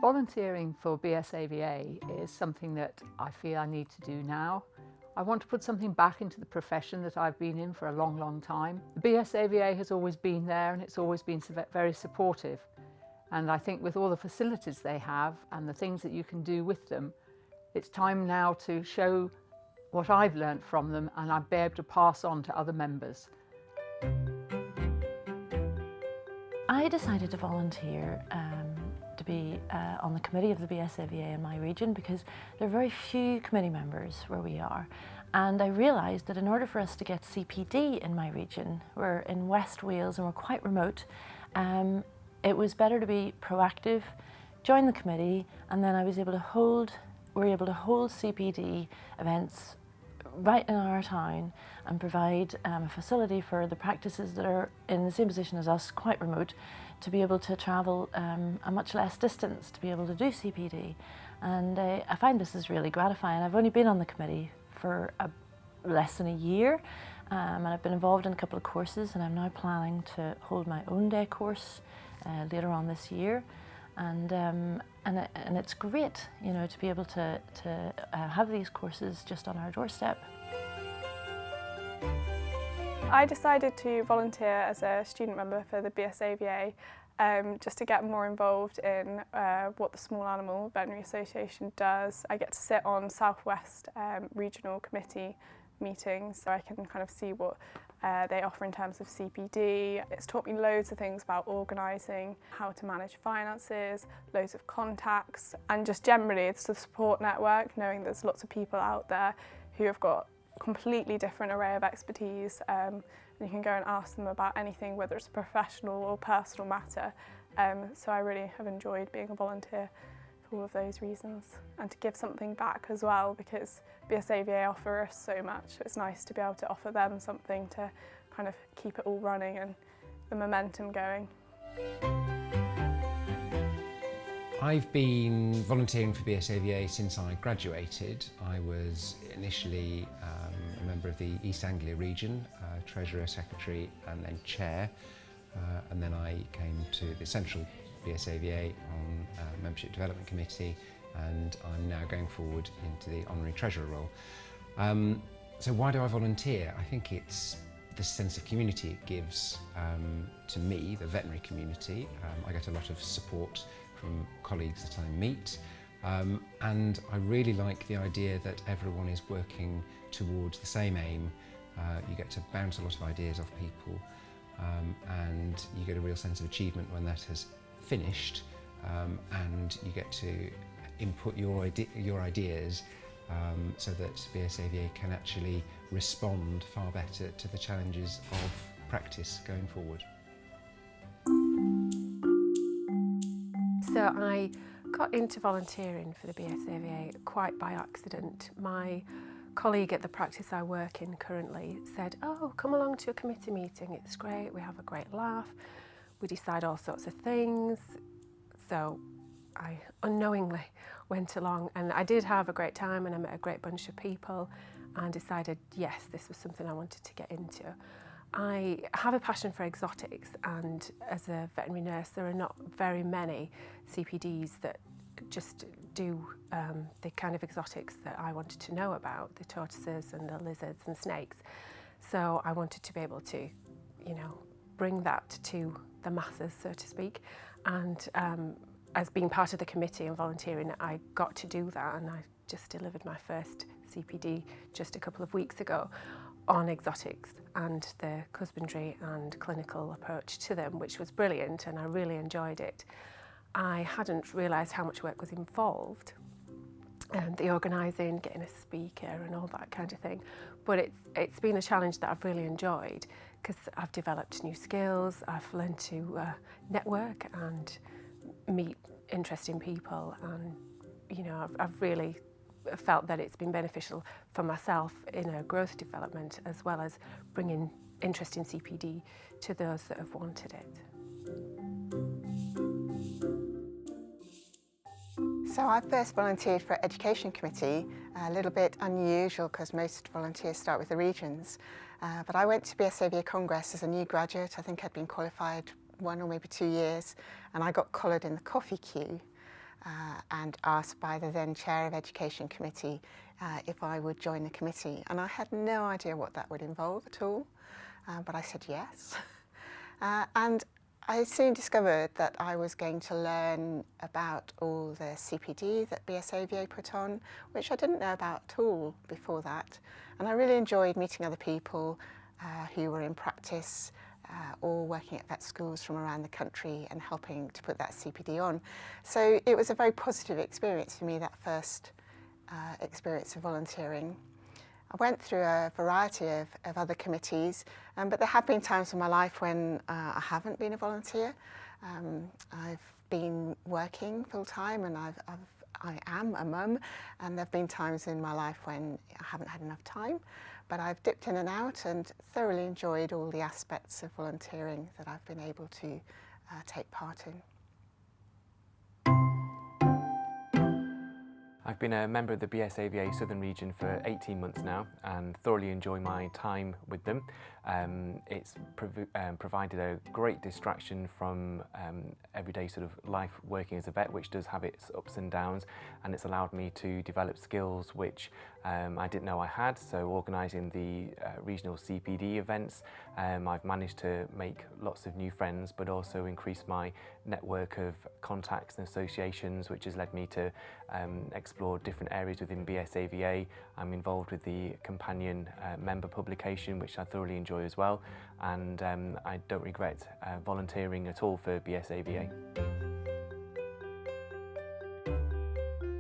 Volunteering for BSAVA is something that I feel I need to do now. I want to put something back into the profession that I've been in for a long, long time. The BSAVA has always been there and it's always been very supportive. And I think with all the facilities they have and the things that you can do with them, it's time now to show what I've learnt from them and I'll be able to pass on to other members. I decided to volunteer to be on the committee of the BSAVA in my region because there are very few committee members where we are, and I realised that in order for us to get CPD in my region, we're in West Wales and we're quite remote, it was better to be proactive, join the committee, and then we were able to hold CPD events right in our town and provide a facility for the practices that are in the same position as us, quite remote, to be able to travel a much less distance to be able to do CPD. And I find this is really gratifying. I've only been on the committee for less than a year, and I've been involved in a couple of courses, and I'm now planning to hold my own day course later on this year. And it's great, you know, to be able to have these courses just on our doorstep. I decided to volunteer as a student member for the BSAVA just to get more involved in what the Small Animal Veterinary Association does. I get to sit on South West Regional Committee meetings, so I can kind of see what they offer in terms of CPD. It's taught me loads of things about organising, how to manage finances, loads of contacts, and just generally it's the support network, knowing there's lots of people out there who have got a completely different array of expertise, and you can go and ask them about anything, whether it's a professional or personal matter. So I really have enjoyed being a volunteer for all of those reasons, and to give something back as well, because BSAVA offer us so much. It's nice to be able to offer them something to kind of keep it all running and the momentum going. I've been volunteering for BSAVA since I graduated. I was initially a member of the East Anglia region, Treasurer, Secretary and then Chair, and then I came to the Central BSAVA on Membership Development Committee, and I'm now going forward into the Honorary Treasurer role. So why do I volunteer? I think it's the sense of community it gives to me, the veterinary community. I get a lot of support from colleagues that I meet, and I really like the idea that everyone is working towards the same aim. You get to bounce a lot of ideas off people, and you get a real sense of achievement when that has finished, and you get to input your ideas so that BSAVA can actually respond far better to the challenges of practice going forward. So I got into volunteering for the BSAVA quite by accident. My colleague at the practice I work in currently said, "Oh, come along to a committee meeting, it's great, we have a great laugh, we decide all sorts of things." So I unknowingly went along, and I did have a great time and I met a great bunch of people and decided, yes, this was something I wanted to get into. I have a passion for exotics, and as a veterinary nurse there are not very many CPDs that just do the kind of exotics that I wanted to know about, the tortoises and the lizards and snakes. So I wanted to be able to, you know, bring that to the masses, so to speak, and as being part of the committee and volunteering, I got to do that, and I just delivered my first CPD just a couple of weeks ago on exotics and the husbandry and clinical approach to them, which was brilliant, and I really enjoyed it. I hadn't realised how much work was involved, and the organising, getting a speaker and all that kind of thing, but it's been a challenge that I've really enjoyed, because I've developed new skills, I've learned to network and meet interesting people, and you know, I've really felt that it's been beneficial for myself in a growth development, as well as bringing interest in CPD to those that have wanted it. So I first volunteered for Education Committee, a little bit unusual because most volunteers start with the regions. But I went to BSAVA Congress as a new graduate. I think I'd been qualified 1 or maybe 2 years, and I got collared in the coffee queue. and asked by the then Chair of Education Committee if I would join the committee. And I had no idea what that would involve at all, but I said yes. And I soon discovered that I was going to learn about all the CPD that BSAVA put on, which I didn't know about at all before that. And I really enjoyed meeting other people who were in practice or working at vet schools from around the country and helping to put that CPD on. So it was a very positive experience for me, that first experience of volunteering. I went through a variety of other committees, but there have been times in my life when I haven't been a volunteer. I've been working full-time and I am a mum, and there have been times in my life when I haven't had enough time, but I've dipped in and out and thoroughly enjoyed all the aspects of volunteering that I've been able to take part in. I've been a member of the BSAVA Southern Region for 18 months now and thoroughly enjoy my time with them. It's provided a great distraction from everyday sort of life working as a vet, which does have its ups and downs, and it's allowed me to develop skills which I didn't know I had. So organising the regional CPD events, I've managed to make lots of new friends, but also increase my network of contacts and associations, which has led me to explore different areas within BSAVA. I'm involved with the companion member publication, which I thoroughly enjoy as well, and I don't regret volunteering at all for BSAVA.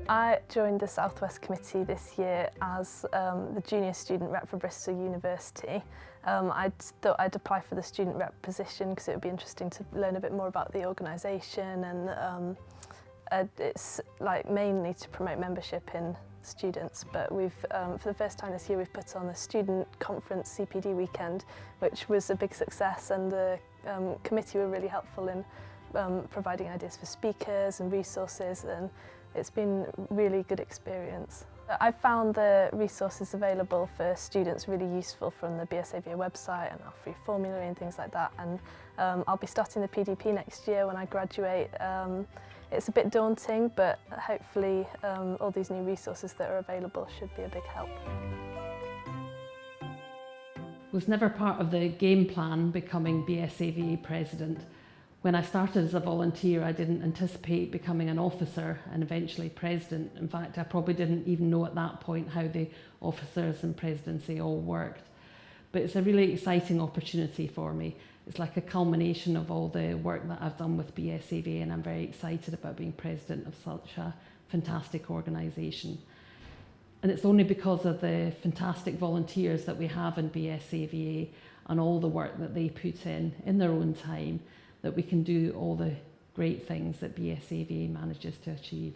I joined the South West Committee this year as the junior student rep for Bristol University. I thought I'd apply for the student rep position because it would be interesting to learn a bit more about the organisation, and it's like mainly to promote membership in students, but we've for the first time this year we've put on the student conference CPD weekend, which was a big success, and the committee were really helpful in providing ideas for speakers and resources, and it's been a really good experience. I've found the resources available for students really useful from the BSAVA website and our free formulary and things like that, and I'll be starting the PDP next year when I graduate. It's a bit daunting, but hopefully all these new resources that are available should be a big help. Was never part of the game plan becoming BSAVA president. When I started as a volunteer, I didn't anticipate becoming an officer and eventually president. In fact, I probably didn't even know at that point how the officers and presidency all worked. But it's a really exciting opportunity for me. It's like a culmination of all the work that I've done with BSAVA, and I'm very excited about being president of such a fantastic organisation. And it's only because of the fantastic volunteers that we have in BSAVA and all the work that they put in their own time, that we can do all the great things that BSAVA manages to achieve.